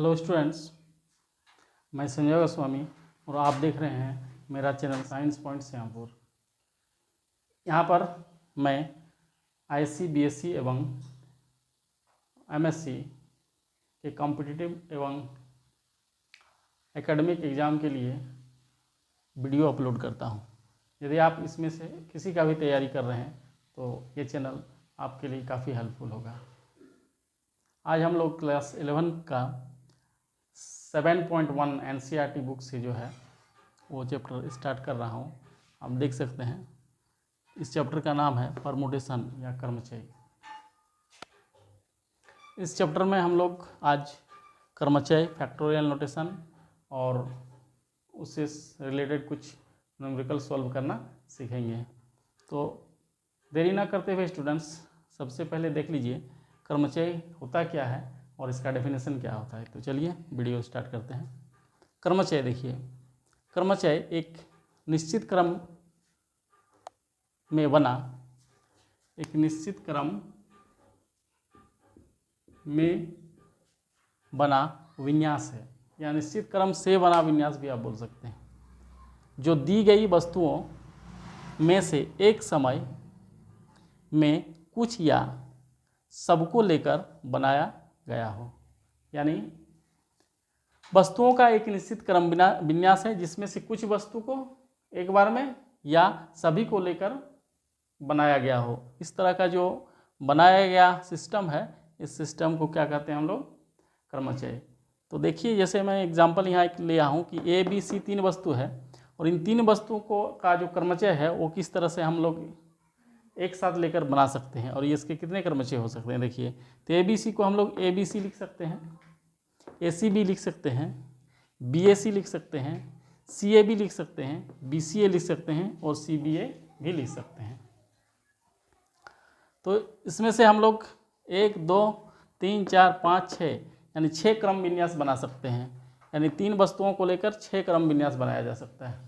Hello students, मैं संजय गोस्वामी और आप देख रहे हैं मेरा चैनल साइंस पॉइंट श्यामपुर। यहाँ पर मैं आईएससी, बीएससी एवं एमएससी के कॉम्पिटिटिव एवं एकेडमिक एग्ज़ाम के लिए वीडियो अपलोड करता हूँ। यदि आप इसमें से किसी का भी तैयारी कर रहे हैं तो ये चैनल आपके लिए काफ़ी हेल्पफुल होगा। आज हम लोग क्लास 11 का 7.1 एनसीईआरटी बुक से जो है वो चैप्टर स्टार्ट कर रहा हूँ। आप देख सकते हैं इस चैप्टर का नाम है परमुटेशन या क्रमचय। इस चैप्टर में हम लोग आज क्रमचय, फैक्टोरियल नोटेशन और उससे रिलेटेड कुछ न्यूमेरिकल सॉल्व करना सीखेंगे। तो देरी ना करते हुए स्टूडेंट्स, सबसे पहले देख लीजिए क्रमचय होता क्या है और इसका डेफिनेशन क्या होता है। तो चलिए वीडियो स्टार्ट करते हैं। क्रमचय देखिए, क्रमचय एक निश्चित क्रम में बना, एक निश्चित क्रम में बना विन्यास है, या निश्चित क्रम से बना विन्यास भी आप बोल सकते हैं, जो दी गई वस्तुओं में से एक समय में कुछ या सबको लेकर बनाया गया हो। यानी वस्तुओं का एक निश्चित क्रम विन्यास है जिसमें से कुछ वस्तु को एक बार में या सभी को लेकर बनाया गया हो। इस तरह का जो बनाया गया सिस्टम है, इस सिस्टम को क्या कहते हैं हम लोग? क्रमचय। तो देखिए, जैसे मैं एग्जांपल यहाँ ले आया हूँ कि ए बी सी 3 वस्तु है और इन 3 वस्तुओं को का जो क्रमचय है वो किस तरह से हम लोग एक साथ लेकर बना सकते हैं और ये इसके कितने क्रमचय हो सकते हैं। देखिए, तो ए बी सी को हम लोग ए बी सी लिख सकते हैं, ए सी बी लिख सकते हैं, बी ए सी लिख सकते हैं, सी ए बी लिख सकते हैं, बी सी ए लिख सकते हैं और सी बी ए भी लिख सकते हैं। तो इसमें से हम लोग 1 2 3 4 5 6 यानी 6 क्रम विन्यास बना सकते हैं। यानी 3 वस्तुओं को लेकर 6 क्रम विन्यास बनाया जा सकता है।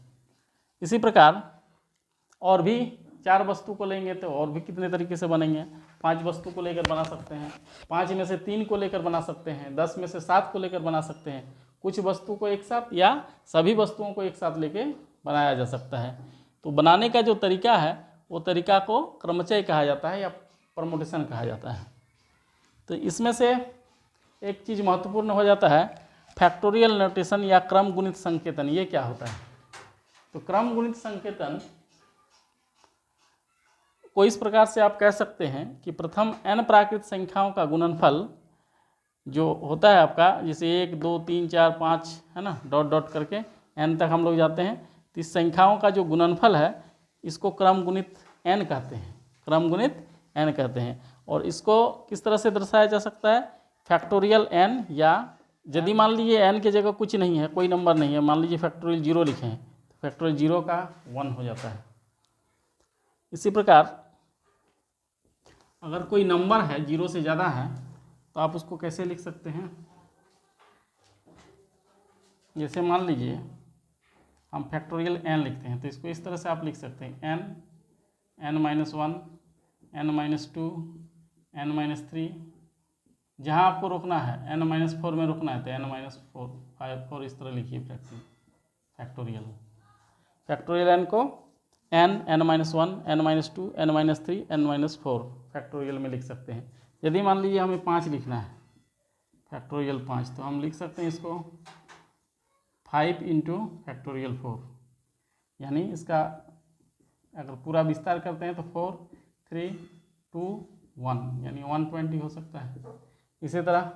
इसी प्रकार और भी 4 वस्तु को लेंगे तो और भी कितने तरीके से बनेंगे। 5 वस्तु को लेकर बना सकते हैं, 5 में से 3 को लेकर बना सकते हैं, 10 में से 7 को लेकर बना सकते हैं, कुछ वस्तु को एक साथ या सभी वस्तुओं को एक साथ लेके बनाया जा सकता है। तो बनाने का जो तरीका है वो तरीका को क्रमचय कहा जाता है या परमुटेशन कहा जाता है। तो इसमें से एक चीज़ महत्वपूर्ण हो जाता है फैक्टोरियल नोटेशन या क्रम गुणित संकेतन। ये क्या होता है? तो क्रम गुणित संकेतन को इस प्रकार से आप कह सकते हैं कि प्रथम n प्राकृत संख्याओं का गुणनफल जो होता है आपका, जैसे 1 2 3 4 5 है ना, डॉट डॉट करके n तक हम लोग जाते हैं। तो इस संख्याओं का जो गुणनफल है इसको क्रम गुणित n कहते हैं, क्रम गुणित n कहते हैं। और इसको किस तरह से दर्शाया जा सकता है? फैक्टोरियल n, या यदि मान लीजिए n की जगह कुछ नहीं है, कोई नंबर नहीं है, मान लीजिए फैक्टोरियल 0 लिखे हैं, तो फैक्टोरियल 0 का 1 हो जाता है। इसी प्रकार अगर कोई नंबर है 0 से ज़्यादा है तो आप उसको कैसे लिख सकते हैं? जैसे मान लीजिए हम फैक्टोरियल n लिखते हैं तो इसको इस तरह से आप लिख सकते हैं n -1 n -2 n -3। जहाँ आपको रोकना है n -4 में रोकना है तो n -4 5 4 इस तरह लिखिए फैक्टोरियल। फैक्टोरियल n को n -1 n -2 n -3 n -4 factorial में लिख सकते हैं। यदि मान लीजिए हमें 5 लिखना है, फैक्टोरियल 5, तो हम लिख सकते हैं इसको 5 × फैक्टोरियल 4। यानी इसका अगर पूरा विस्तार करते हैं तो 4 3 2 1 यानी 120 हो सकता है। इसी तरह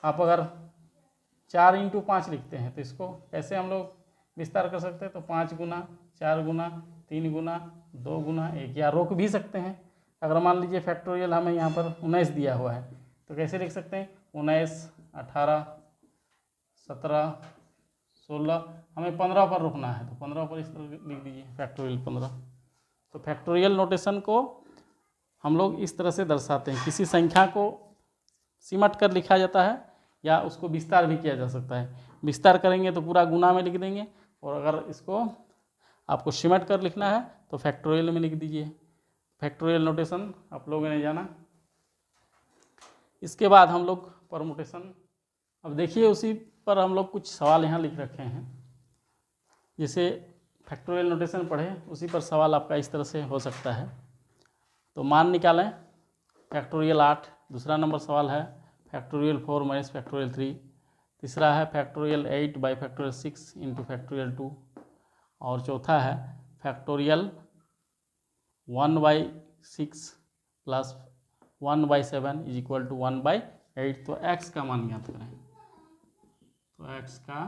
आप अगर 4 × 5 लिखते हैं तो इसको कैसे हम लोग विस्तार कर सकते हैं? तो 5 गुना 4 गुना 3 गुना 2 गुना 1, या रोक भी सकते हैं। अगर मान लीजिए फैक्टोरियल हमें यहाँ पर 19 दिया हुआ है तो कैसे लिख सकते हैं? 19 18 17 16, हमें 15 पर रुकना है तो 15 पर इस तरह लिख दीजिए फैक्टोरियल 15। तो फैक्टोरियल नोटेशन को हम लोग इस तरह से दर्शाते हैं। किसी संख्या को सिमट कर लिखा जाता है या उसको विस्तार भी किया जा सकता है। विस्तार करेंगे तो पूरा गुना में लिख देंगे, और अगर इसको आपको सिमट कर लिखना है तो फैक्टोरियल में लिख दीजिए। फैक्टोरियल नोटेशन आप लोगों ने जाना। इसके बाद हम लोग परमुटेशन अब देखिए उसी पर हम लोग कुछ सवाल यहाँ लिख रखे हैं, जैसे फैक्टोरियल नोटेशन पढ़े उसी पर सवाल आपका इस तरह से हो सकता है। तो मान निकालें फैक्टोरियल 8, दूसरा नंबर सवाल है फैक्टोरियल 4 माइनस फैक्टोरियल 3, तीसरा है factorial 8 by factorial 6 into factorial 2, और चौथा है factorial 1/6 plus 1/7 is equal to 1/8। तो x का मान ज्ञात करें। तो x का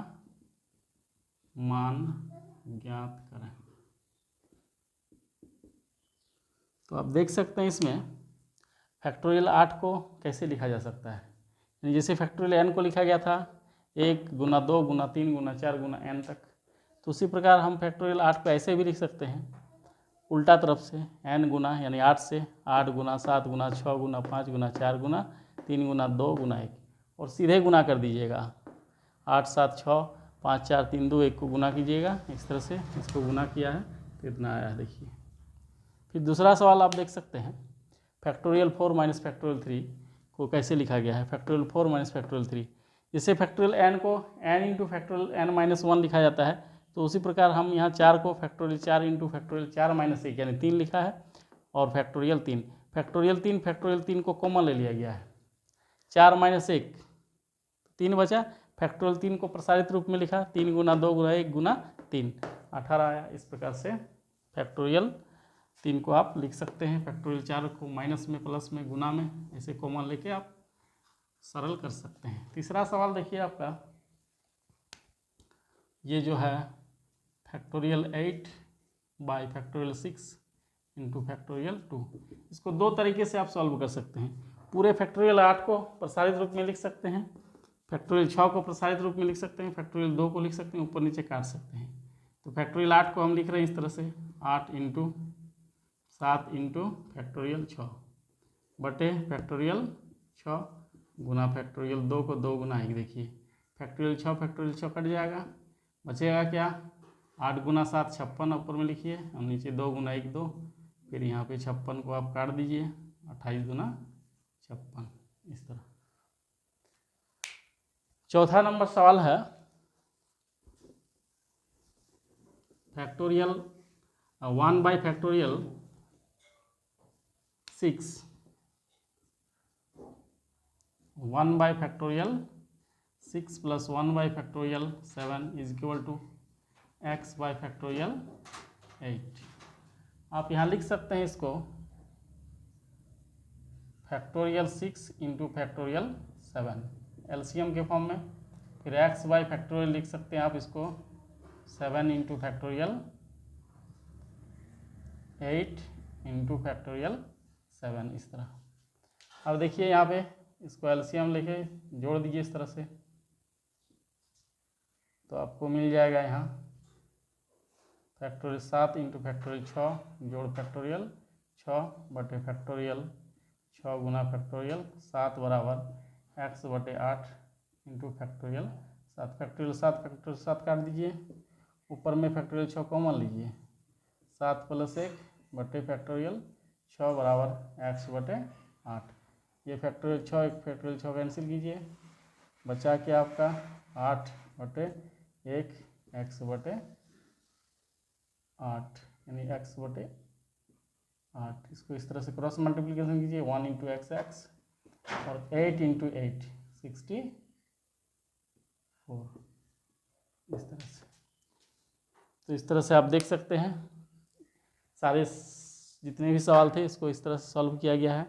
मान ज्ञात करें। तो आप देख सकते हैं इसमें फैक्टोरियल 8 को कैसे लिखा जा सकता है। जैसे फैक्टोरियल n को लिखा गया था 1 गुना 2 गुना 3 गुना 4 गुना n तक, तो उसी प्रकार हम फैक्टोरियल 8 को ऐसे भी लिख सकते हैं उल्टा तरफ से, n गुना यानी 8 से 8 गुना 7 गुना 6 गुना 5 गुना 4 गुना 3 गुना 2 गुना 1, और सीधे गुना कर दीजिएगा 8 7 6 5 4 3 2 1 को गुना कीजिएगा। इस तरह से इसको गुना किया है तो इतना आया, देखिए। फिर दूसरा सवाल आप देख सकते हैं फैक्टोरियल 4 माइनस फैक्टोरियल 3 को कैसे लिखा गया है। फैक्टोरियल 4 माइनस फैक्टोरियल 3, जैसे फैक्टोरियल n को n into factorial n minus 1 लिखा जाता है, तो उसी प्रकार हम यहाँ 4 को फैक्टोरियल 4 इंटू फैक्टोरियल 4 माइनस 1 यानी 3 लिखा है, और फैक्टोरियल 3 को कॉमन ले लिया गया है। 4 माइनस 1 3 बचा, फैक्टोरियल 3 को प्रसारित रूप में लिखा 3 गुना 2 गुना 1 गुना 3 18 आया। इस प्रकार से फैक्टोरियल 3 को आप लिख सकते हैं। फैक्टोरियल 4 को माइनस में प्लस में गुना में ऐसे कॉमन लेके आप सरल कर सकते हैं। तीसरा सवाल देखिए आपका, ये जो है factorial 8 by factorial 6 into factorial 2, इसको दो तरीके से आप सॉल्व कर सकते हैं। पूरे फैक्टोरियल 8 को प्रसारित रूप में लिख सकते हैं, फैक्टोरियल 6 को प्रसारित रूप में लिख सकते हैं, फैक्टोरियल 2 को लिख सकते हैं, ऊपर नीचे काट सकते हैं। तो फैक्टोरियल 8 को हम लिख रहे हैं इस तरह से 8 इंटू 7 इंटू फैक्टोरियल 6 बटे फैक्टोरियल 6 गुना फैक्टोरियल 2 को 2 गुना 1, देखिए फैक्टोरियल 6 कट जाएगा, बचेगा क्या 8 गुना 7 56 ऊपर में लिखिए, और नीचे 2 गुना 1 2, फिर यहाँ पे 56 को आप काट दीजिए 28 गुना 56 इस तरह। चौथा नंबर सवाल है factorial 1 by factorial 6 1 by factorial 6 plus 1 by factorial 7 is equal to x by factorial 8। आप यहाँ लिख सकते हैं इसको फैक्टोरियल 6 इंटू फैक्टोरियल 7 एलसीएम के फॉर्म में, फिर x बाई फैक्टोरियल लिख सकते हैं आप इसको 7 इंटू फैक्टोरियल 8 इंटू फैक्टोरियल 7 इस तरह। अब देखिए यहाँ पे इसको एलसीएम लेके जोड़ दीजिए इस तरह से, तो आपको मिल जाएगा यहाँ फैक्टोरियल 7 इंटू फैक्टोरियल 6 जोड़ फैक्टोरियल 6 बटे फैक्टोरियल 6 गुना फैक्टोरियल 7 बराबर x बटे 8 इंटू फैक्टोरियल 7। फैक्टोरियल 7 काट दीजिए, ऊपर में फैक्टोरियल 6 कॉमन लीजिए, 7 प्लस 1 बटे फैक्टोरियल 6 बराबर x बटे 8। ये फैक्टोरियल 6 एक फैक्टोरियल 6 कैंसिल कीजिए, बचा के आपका 8 बटे 1 x बटे 8 यानी x बटे 8। इसको इस तरह से क्रॉस मल्टीप्लिकेशन कीजिए 1 इंटू एक्स एक्स और 8 इंटू 8 64 इस तरह से। तो इस तरह से आप देख सकते हैं सारे जितने भी सवाल थे इसको इस तरह से सॉल्व किया गया है।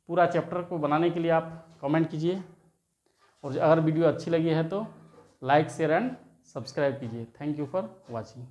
पूरा चैप्टर को बनाने के लिए आप कमेंट कीजिए, और अगर वीडियो अच्छी लगी है तो लाइक शेयर एंड सब्सक्राइब कीजिए। Thank you for watching.